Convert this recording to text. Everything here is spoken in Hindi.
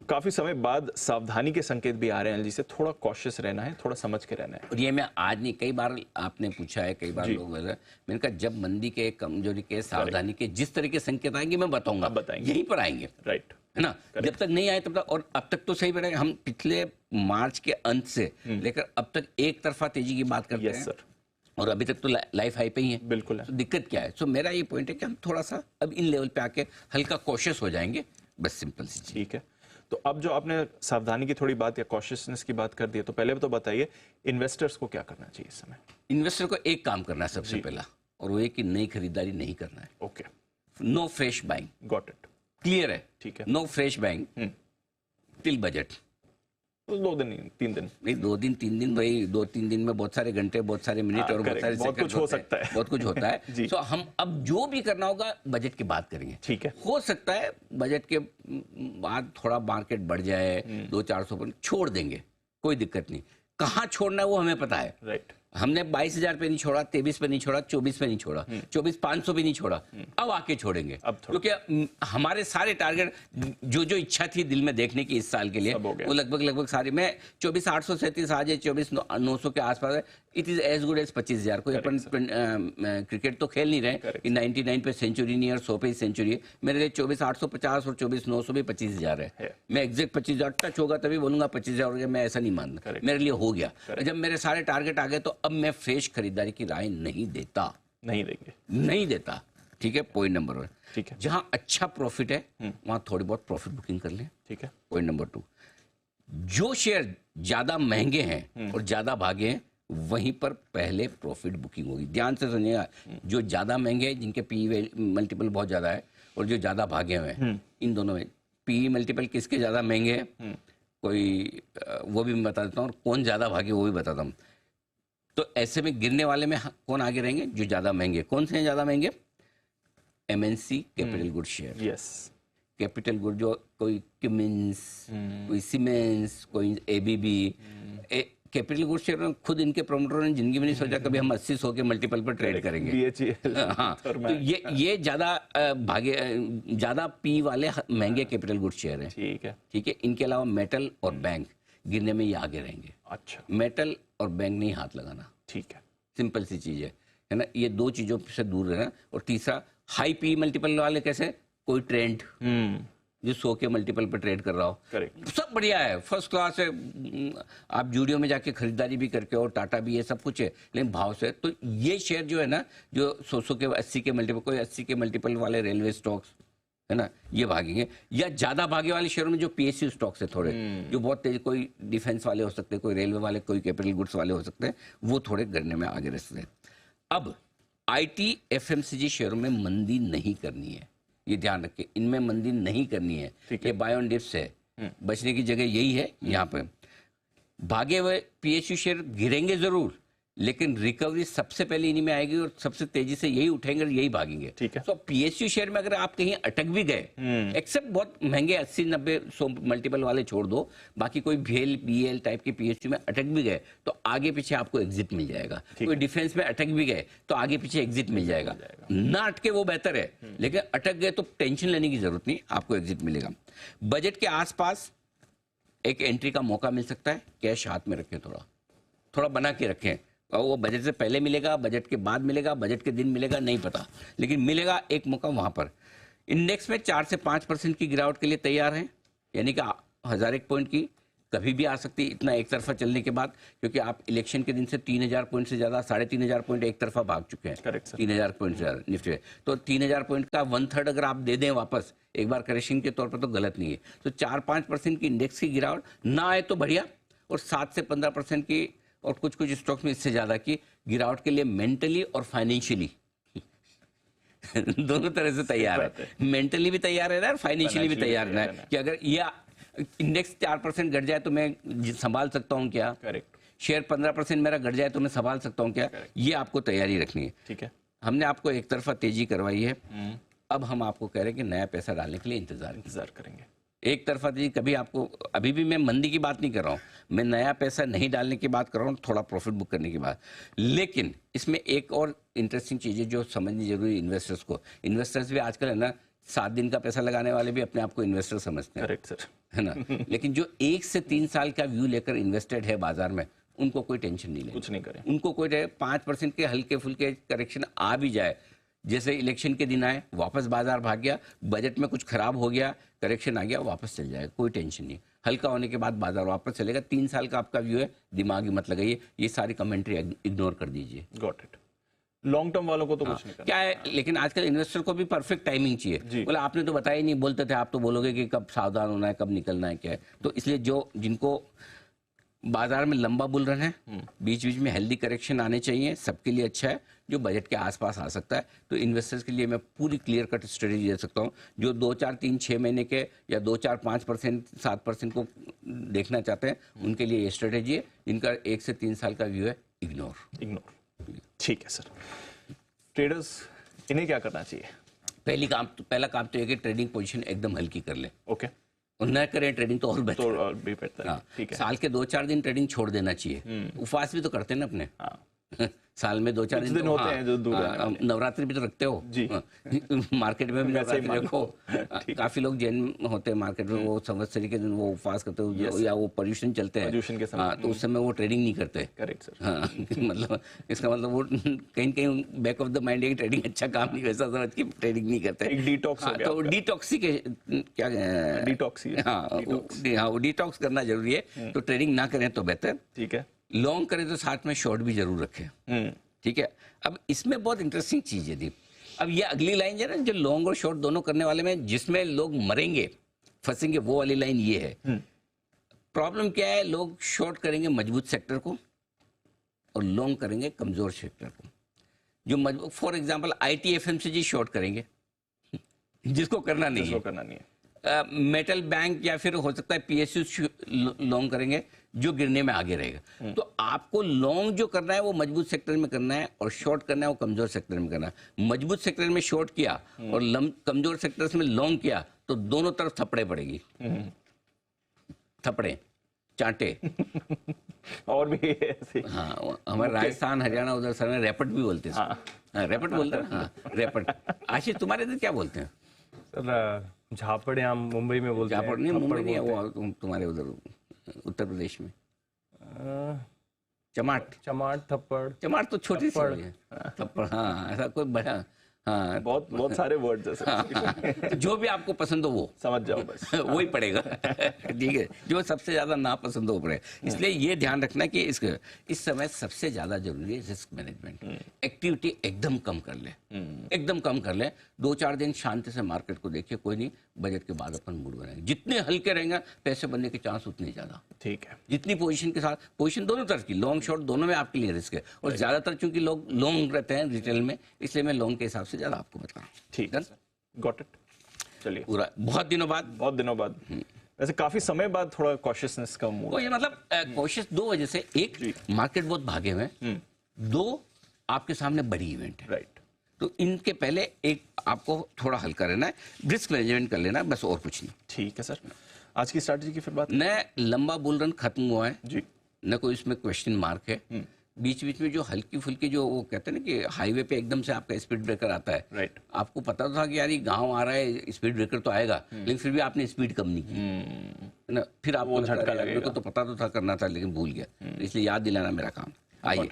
काफी समय बाद सावधानी के संकेत भी आ रहे हैं जिसे थोड़ा कॉशियस रहना है, थोड़ा समझ के रहना है। और ये मैं आज नहीं, कई बार आपने पूछा है, कई बार लोग, मैंने कहा जब मंदी के, कमजोरी के, सावधानी के जिस तरह के संकेत आएंगे मैं बताऊंगा, यहीं पर आएंगे, राइट, है ना। जब तक नहीं आए तब तक, और अब तक तो सही बढ़ेगा। हम पिछले मार्च के अंत से लेकर अब तक एक तरफा तेजी की बात करते हैं सर, और अभी तक तो लाइफ हाई पे ही है। बिल्कुल है। तो दिक्कत क्या है? सो मेरा ये पॉइंट है कि हम थोड़ा सा अब इन लेवल पे आके हल्का कॉशियस हो जाएंगे, बस सिंपल सी चीज। ठीक है, तो अब जो आपने सावधानी की थोड़ी बात या कॉशियसनेस की बात कर दी है, तो पहले तो बताइए इन्वेस्टर्स को क्या करना चाहिए इस समय? इन्वेस्टर को एक काम करना है सबसे पहला, और वो ये कि नई खरीदारी नहीं करना है। Okay, no fresh buying. Got it, clear है? ठीक है, no fresh buying till budget. 2 दिन 3 दिन नहीं, 2 दिन 3 दिन भाई, 2-3 दिन में बहुत सारे घंटे, बहुत सारे मिनट और बहुत सारे बहुत कुछ हो सकता है, बहुत कुछ होता है। तो हम अब जो भी करना होगा बजट की बात करेंगे। ठीक है, हो सकता है बजट के बाद थोड़ा मार्केट बढ़ जाए, 200-400 पर छोड़ देंगे, कोई दिक्कत नहीं। कहाँ छोड़ना है वो हमें पता है, राइट। हमने 22,000 पे नहीं छोड़ा, 23 पे नहीं छोड़ा, 24 पे नहीं छोड़ा, 24,500 पे नहीं छोड़ा, अब आके छोड़ेंगे। अब क्योंकि हमारे सारे टारगेट जो जो इच्छा थी दिल में देखने की इस साल के लिए, वो लगभग सारी, मैं 24,837 आज है, 24,900 के आसपास है। It is as good as 25,000। कोई अपन क्रिकेट तो खेल नहीं रहे कि 99 पे सेंचुरी नहीं और 100 पे सेंचुरी है। मेरे लिए 24,850 और 24,900 भी 25,000 है। मैं एग्जैक्ट 25,000 टच होगा तभी बोलूंगा 25,000 हो गया, मैं ऐसा नहीं मानता, मेरे लिए हो गया। जब मेरे सारे टारगेट आ गए तो अब मैं फ्रेश खरीदारी की राय नहीं देता, नहीं देता। ठीक है, पॉइंट नंबर 1। ठीक है, जहां अच्छा प्रॉफिट है वहां थोड़ी बहुत प्रॉफिट बुकिंग कर लें। ठीक है, पॉइंट नंबर 2, जो शेयर ज्यादा महंगे हैं और ज्यादा भागे हैं वहीं पर पहले प्रॉफिट बुकिंग होगी। ध्यान से सुनिएगा, जो ज्यादा महंगे हैं, जिनके पी मल्टीपल बहुत ज्यादा है, और जो ज्यादा भागे हुए हैं, इन दोनों में पी मल्टीपल किसके ज्यादा महंगे हैं, कोई वो भी मैं बता देता हूँ, और कौन ज्यादा भागे वो भी बताता हूँ। तो ऐसे में गिरने वाले में कौन आगे रहेंगे? जो ज्यादा महंगे। कौन से हैं ज्यादा महंगे? MNC, capital good share. Yes, capital good, जो कोई क्यूमिंस, कोई सीमेंस, कोई एबीबी। कैपिटल गुड शेयर में खुद इनके प्रमोटरों ने जिंदगी में नहीं सोचा कभी हम 80-100 के मल्टीपल पर ट्रेड करेंगे। हाँ, तो ये ज्यादा भागे, ज्यादा पी वाले महंगे कैपिटल गुड शेयर हैं। ठीक है, ठीक है। इनके अलावा मेटल और बैंक गिरने में ये आगे रहेंगे। अच्छा, मेटल और बैंक नहीं हाथ लगाना। ठीक है, सिंपल सी चीज है ना, ये 2 चीजों से दूर रहना। और तीसरा, हाई पी मल्टीपल वाले कैसे? कोई ट्रेंड जो 100 के मल्टीपल पर ट्रेड कर रहा हो, करेक्ट, सब बढ़िया है, फर्स्ट क्लास है, आप जूडियो में जाके खरीदारी भी करके, और टाटा भी, ये सब कुछ है, लेकिन भाव से। तो ये शेयर जो है ना, जो 100 के 80 के मल्टीपल, कोई 80 के मल्टीपल वाले रेलवे स्टॉक्स है ना, ये भागेंगे। या ज्यादा भागे वाले शेयरों में जो पीएसयू स्टॉक्स है थोड़े, जो बहुत तेज, कोई डिफेंस वाले हो सकते हैं, कोई रेलवे वाले, कोई कैपिटल गुड्स वाले हो सकते हैं, वो थोड़े गिरने में आगे रह सकते हैं। अब आईटी एफएमसीजी शेयरों में मंदी नहीं करनी है, ये ध्यान रखें, इनमें मंदी नहीं करनी है। ये बाय ऑन डिप्स है, बचने की जगह यही है। यहाँ पे भागे हुए पीएसयू शेयर गिरेंगे जरूर, लेकिन रिकवरी सबसे पहले इन्हीं में आएगी, और सबसे तेजी से यही उठेंगे और यही भागेंगे। ठीक है, तो पीएसयू शेयर में अगर आप कहीं अटक भी गए, एक्सेप्ट बहुत महंगे 80-90-100 मल्टीपल वाले छोड़ दो, बाकी कोई भेल बीएल टाइप के पीएसयू में अटक भी गए तो आगे पीछे आपको एग्जिट मिल जाएगा। कोई डिफेंस में अटक भी गए तो आगे पीछे एग्जिट मिल जाएगा। ना अटके वो बेहतर है, लेकिन अटक गए तो टेंशन लेने की जरूरत नहीं, आपको एग्जिट मिलेगा। बजट के आसपास एक एंट्री का मौका मिल सकता है, कैश हाथ में रखें, थोड़ा बना के रखें। और वो बजट से पहले मिलेगा, बजट के बाद मिलेगा, बजट के दिन मिलेगा, नहीं पता, लेकिन मिलेगा एक मौका वहां पर। इंडेक्स में 4 से 5% की गिरावट के लिए तैयार है, यानी कि 1001 पॉइंट की कभी भी आ सकती है, इतना एक तरफा चलने के बाद, क्योंकि आप इलेक्शन के दिन से 3,000 पॉइंट से ज्यादा, 3,500 पॉइंट एक तरफा भाग चुके हैं। 3,000 पॉइंट से ज्यादा निफ्टी में, तो 3,000 पॉइंट का 1/3 अगर आप दे दें वापस एक बार करेक्शन के तौर पर, तो गलत नहीं है। तो 4-5% की इंडेक्स की गिरावट ना आए तो बढ़िया, और 7 से 15% की, और कुछ स्टॉक्स में इससे ज्यादा की गिरावट के लिए मेंटली और फाइनेंशियली दोनों तरह से तैयार है। मेंटली भी तैयार रहना है और फाइनेंशियली भी तैयार रहना है कि अगर ये इंडेक्स 4% घट जाए तो मैं संभाल सकता हूं क्या, करेक्ट, शेयर 15% मेरा घट जाए तो मैं संभाल सकता हूं क्या, ये आपको तैयारी रखनी है। ठीक है, हमने आपको एक तरफा तेजी करवाई है, अब हम आपको कह रहे हैं कि नया पैसा डालने के लिए इंतजार करेंगे। एक तरफा तेजी कभी आपको, अभी भी मैं मंदी की बात नहीं कर रहा हूं, मैं नया पैसा नहीं डालने की बात कर रहा हूं, थोड़ा प्रॉफिट बुक करने की बात। लेकिन इसमें एक और इंटरेस्टिंग चीज है जो समझनी जरूरी इन्वेस्टर्स को। इन्वेस्टर्स भी आजकल है ना, 7 दिन का पैसा लगाने वाले भी अपने आप को इन्वेस्टर समझते हैं। Correct sir. है ना। लेकिन जो 1 से 3 साल का व्यू लेकर इन्वेस्टेड है बाजार में, उनको कोई टेंशन नहीं कुछ नहीं करें। उनको कोई 5% के हल्के फुल्के करेक्शन आ भी जाए, जैसे इलेक्शन के दिन आए, वापस बाजार भाग गया, बजट में कुछ खराब हो गया, करेक्शन आ गया, वापस चल जाएगा, कोई टेंशन नहीं। हल्का होने के बाद बाजार वापस चलेगा। 3 साल का आपका व्यू है, दिमाग मत लगाइए, ये सारी कमेंट्री इग्नोर कर दीजिए। Got it. लॉन्ग टर्म वालों को तो कुछ नहीं करना। क्या है, लेकिन आजकल इन्वेस्टर को भी परफेक्ट टाइमिंग चाहिए। बोला आपने तो बताया ही नहीं, बोलते थे, आप तो बोलोगे कि कब सावधान होना है, कब निकलना है, क्या है। तो इसलिए जिनको बाजार में लंबा बुल रन है, बीच बीच में हेल्दी करेक्शन आने चाहिए, सबके लिए अच्छा है। जो बजट के आसपास आ सकता है, तो इन्वेस्टर्स के लिए मैं पूरी क्लियर कट स्ट्रेटेजी दे सकता हूँ। जो 2, 4, 3, 6 महीने के या 2, 4, 5%, 7% को देखना चाहते हैं, उनके लिए ये स्ट्रेटेजी है। जिनका 1 से 3 साल का व्यू है, इग्नोर। ठीक है सर। ट्रेडर्स, इन्हें क्या करना चाहिए? पहला काम तो ये कि ट्रेडिंग पोजीशन एकदम हल्की कर ले। ओके। और न करें ट्रेडिंग तो और बेहतर। तो और भी बेहतर है। ठीक है। साल के 2-4 दिन ट्रेडिंग छोड़ देना चाहिए। उपवास भी तो करते हैं ना अपने। साल में 2-4 दिन दिन होते हैं जो दूर रहने वाले। नवरात्रि भी तो रखते हो जी। मार्केट में भी वैसे ही नवरात्रि रखो। काफी लोग जैन होते हैं मार्केट में, वो संवत्सरी के दिन वो उपवास करते हो, या वो पर्यूषण चलते हैं, पर्यूषण के समय। तो उस समय वो ट्रेडिंग नहीं करते। Correct sir. हाँ मतलब इसका मतलब वो कहीं कहीं बैक ऑफ द माइंड है कि ट्रेडिंग अच्छा काम नहीं, वैसा समझ के ट्रेडिंग नहीं करते। एक डिटॉक्स हो गया तो क्या डिटॉक्स ही है। हाँ, वो डिटॉक्स करना जरूरी है। तो ट्रेडिंग ना करें तो बेहतर। ठीक है। लॉन्ग करें तो साथ में शॉर्ट भी जरूर रखें। ठीक है। अब इसमें बहुत इंटरेस्टिंग चीज है दीप। अब ये अगली लाइन है ना, जो लॉन्ग और शॉर्ट दोनों करने वाले में जिसमें लोग मरेंगे, फंसेंगे, वो वाली लाइन ये है। प्रॉब्लम क्या है, लोग शॉर्ट करेंगे मजबूत सेक्टर को और लॉन्ग करेंगे कमजोर सेक्टर को। जो मजबूत, for example IT FMCG short करेंगे, जिसको करना नहीं है। मेटल बैंक या फिर हो सकता है पीएसयू लॉन्ग करेंगे, जो गिरने में आगे रहेगा। तो आपको लॉन्ग जो करना है वो मजबूत सेक्टर में करना है, और शॉर्ट करना है वो कमजोर सेक्टर में करना है। मजबूत सेक्टर में शॉर्ट किया और कमजोर सेक्टर्स में लॉन्ग किया, तो दोनों तरफ थप्पड़े पड़ेगी। थप्पड़े, चांटे। और भी ऐसे। हाँ, हमारे राजस्थान, हरियाणा उधर सर रैपट भी बोलते हैं। हाँ, रैपट बोलते हैं। हाँ, रैपट। आशीष, तुम्हारे इधर क्या बोलते हैं? सर झापड़ यहाँ मुंबई में बोलते हैं। झापड़ नहीं, मुंबई नहीं है वो, तुम्हारे उधर उत्तर प्रदेश में चमाट। चमाट तो छोटी सी है। थप्पड़, हाँ, ऐसा कोई बड़ा। हाँ, बहुत सारे वर्ड्स हैं। जो भी आपको पसंद हो वो समझ जाओ बस। वही पड़ेगा। ठीक है, जो सबसे ज्यादा ना पसंद हो पड़ेगा। इसलिए ये ध्यान रखना कि इस समय सबसे ज्यादा जरूरी है रिस्क मैनेजमेंट। एक्टिविटी एकदम कम कर ले, एकदम कम कर ले। 2-4 दिन शांति से मार्केट को देखिए, कोई नहीं, बजट के बाद अपन मूड बनाएंगे। जितने हल्के रहेंगे पैसे बनने के चांस उतने ज्यादा। ठीक है। जितनी पोजीशन के साथ, पोजीशन दोनों तरफ की, लॉन्ग शॉर्ट दोनों में आपके लिए रिस्क है। और ज्यादातर चूंकि लोग लॉन्ग रहते हैं रिटेल में, इसलिए मैं लॉन्ग के हिसाब से ज्यादा आपको बता रहा हूँ। ठीक है, गॉट इट। चलिए, पूरा बहुत दिनों बाद वैसे काफी समय बाद थोड़ा कॉशियसनेस का मूड। तो ये मतलब कॉशियस 2 वजह से, एक मार्केट बहुत भागे हुए हैं, 2 आपके सामने बड़ी इवेंट है। राइट। तो इनके पहले एक आपको थोड़ा हल्का रहना है, रिस्क मैनेजमेंट कर लेना है, बस और कुछ नहीं। ठीक है सर। आज की स्ट्रैटेजी की फिर बात। न लंबा बुल रन खत्म हुआ है जी, न कोई इसमें क्वेश्चन मार्क है। बीच बीच में जो हल्की फुल्की, जो वो कहते हैं ना कि हाईवे पे एकदम से आपका स्पीड ब्रेकर आता है। राइट। आपको पता था कि यार ये गांव आ रहा है, स्पीड ब्रेकर तो आएगा, लेकिन फिर भी आपने स्पीड कम नहीं की ना, फिर आपको झटका लगेगा। मेरे को तो पता तो था करना था, लेकिन भूल गया। इसलिए याद दिलाना मेरा काम। आइए।